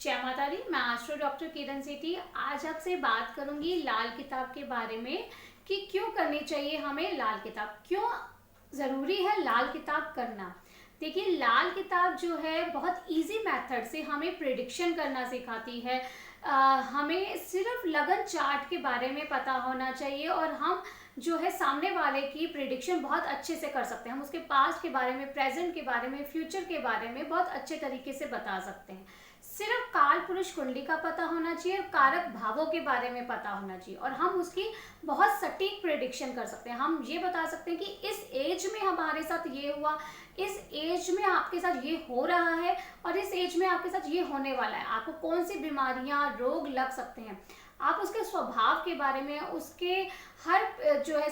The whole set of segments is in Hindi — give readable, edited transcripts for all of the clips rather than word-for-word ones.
जय माता दी। मैं एस्ट्रो डॉक्टर किरण सेठी आज आपसे बात करूंगी लाल किताब के बारे में कि क्यों करनी चाहिए हमें लाल किताब, क्यों ज़रूरी है लाल किताब करना। देखिए, लाल किताब जो है बहुत इजी मेथड से हमें प्रिडिक्शन करना सिखाती है। हमें सिर्फ लगन चार्ट के बारे में पता होना चाहिए और हम जो है सामने वाले की प्रिडिक्शन बहुत अच्छे से कर सकते हैं। हम उसके पास्ट के बारे में, प्रेजेंट के बारे में, फ्यूचर के बारे में बहुत अच्छे तरीके से बता सकते हैं। सिर्फ काल पुरुष कुंडली का पता होना चाहिए, कारक भावों के बारे में पता होना चाहिए और हम उसकी बहुत सटीक प्रेडिक्शन कर सकते हैं। हम ये बता सकते हैं कि इस एज में हमारे साथ ये हुआ, इस एज में आपके साथ ये हो रहा है और इस एज में आपके साथ ये होने वाला है। आपको कौन सी बीमारियां, रोग लग सकते हैं। आप उसके स्वभाव के बारे में, उसके हर जो है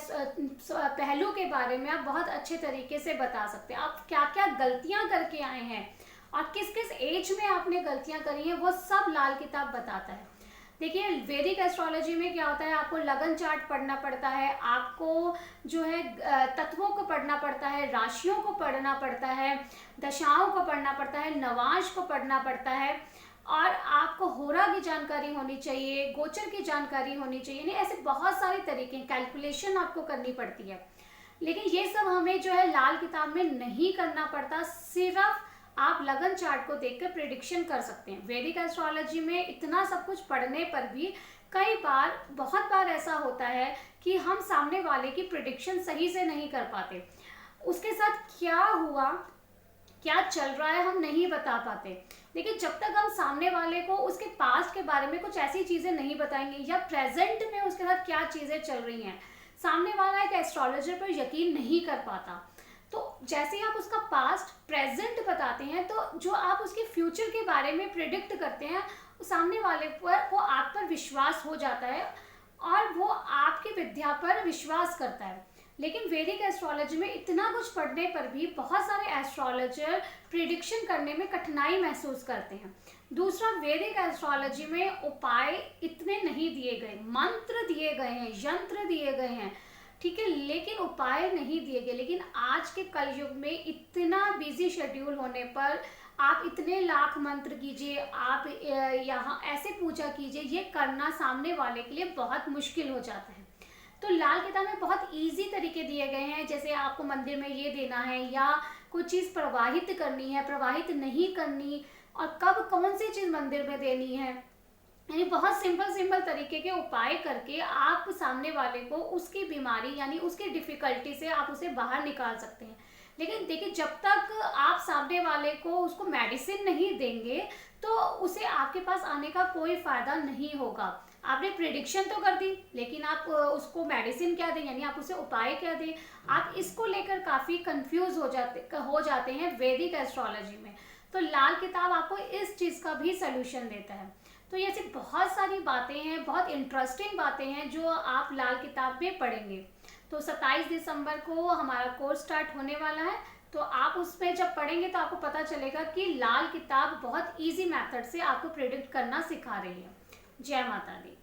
पहलू के बारे में आप बहुत अच्छे तरीके से बता सकते हैं। आप क्या क्या गलतियां करके आए हैं और किस किस एज में आपने गलतियां करी हैं, वो सब लाल किताब बताता है। देखिए, वैदिक एस्ट्रोलॉजी में क्या होता है, आपको लगन चार्ट पढ़ना पड़ता है, आपको जो है तत्वों को पढ़ना पड़ता है, राशियों को पढ़ना पड़ता है, दशाओं को पढ़ना पड़ता है, नवांश को पढ़ना पड़ता है और आपको होरा की जानकारी होनी चाहिए, गोचर की जानकारी होनी चाहिए। नहीं, ऐसे बहुत सारे तरीके, कैलकुलेशन आपको करनी पड़ती है। लेकिन ये सब हमें जो है लाल किताब में नहीं करना पड़ता। सिर्फ आप लगन चार्ट को देखकर प्रिडिक्शन कर सकते हैं। वैदिक एस्ट्रोलॉजी में इतना सब कुछ पढ़ने पर भी कई बार, बहुत बार ऐसा होता है कि हम सामने वाले की प्रिडिक्शन सही से नहीं कर पाते। उसके साथ क्या हुआ, क्या चल रहा है, हम नहीं बता पाते। लेकिन जब तक हम सामने वाले को उसके पास्ट के बारे में कुछ ऐसी चीजें नहीं बताएंगे या प्रेजेंट में उसके साथ क्या चीजें चल रही हैं, सामने वाला एक एस्ट्रोलॉजर पर यकीन नहीं कर पाता। तो जैसे ही आप उसका पास्ट प्रेजेंट बताते हैं, तो जो आप उसके फ्यूचर के बारे में प्रिडिक्ट करते हैं, सामने वाले पर वो आप पर विश्वास हो जाता है और वो आपकी विद्या पर विश्वास करता है। लेकिन वैदिक एस्ट्रोलॉजी में इतना कुछ पढ़ने पर भी बहुत सारे एस्ट्रोलॉजर प्रिडिक्शन करने में कठिनाई महसूस करते हैं। दूसरा, वैदिक एस्ट्रोलॉजी में उपाय इतने नहीं दिए गए, मंत्र दिए गए हैं, यंत्र दिए गए हैं, ठीक है, लेकिन उपाय नहीं दिए गए। लेकिन आज के कलयुग में इतना बिजी शेड्यूल होने पर आप इतने लाख मंत्र कीजिए, आप यहाँ ऐसे पूजा कीजिए, ये करना सामने वाले के लिए बहुत मुश्किल हो जाता है। तो लाल किताब में बहुत इजी तरीके दिए गए हैं, जैसे आपको मंदिर में ये देना है या कुछ चीज़ प्रवाहित करनी है, प्रवाहित नहीं करनी, और कब कौन सी चीज़ मंदिर में देनी है। यानी बहुत सिंपल तरीके के उपाय करके आप सामने वाले को उसकी बीमारी यानी उसकी डिफिकल्टी से आप उसे बाहर निकाल सकते हैं। लेकिन देखिए, जब तक आप सामने वाले को उसको मेडिसिन नहीं देंगे तो उसे आपके पास आने का कोई फायदा नहीं होगा। आपने प्रिडिक्शन तो कर दी, लेकिन आप उसको मेडिसिन क्या दें, यानी आप उसे उपाय क्या दें, आप इसको लेकर काफ़ी कंफ्यूज हो जाते हैं वैदिक एस्ट्रोलॉजी में। तो लाल किताब आपको इस चीज़ का भी सलूशन देता है। तो ये ऐसी बहुत सारी बातें हैं, बहुत इंटरेस्टिंग बातें हैं जो आप लाल किताब में पढ़ेंगे। तो 27 दिसंबर को हमारा कोर्स स्टार्ट होने वाला है, तो आप उसमें जब पढ़ेंगे तो आपको पता चलेगा कि लाल किताब बहुत इजी मेथड से आपको प्रिडिक्ट करना सिखा रही है। जय माता दी।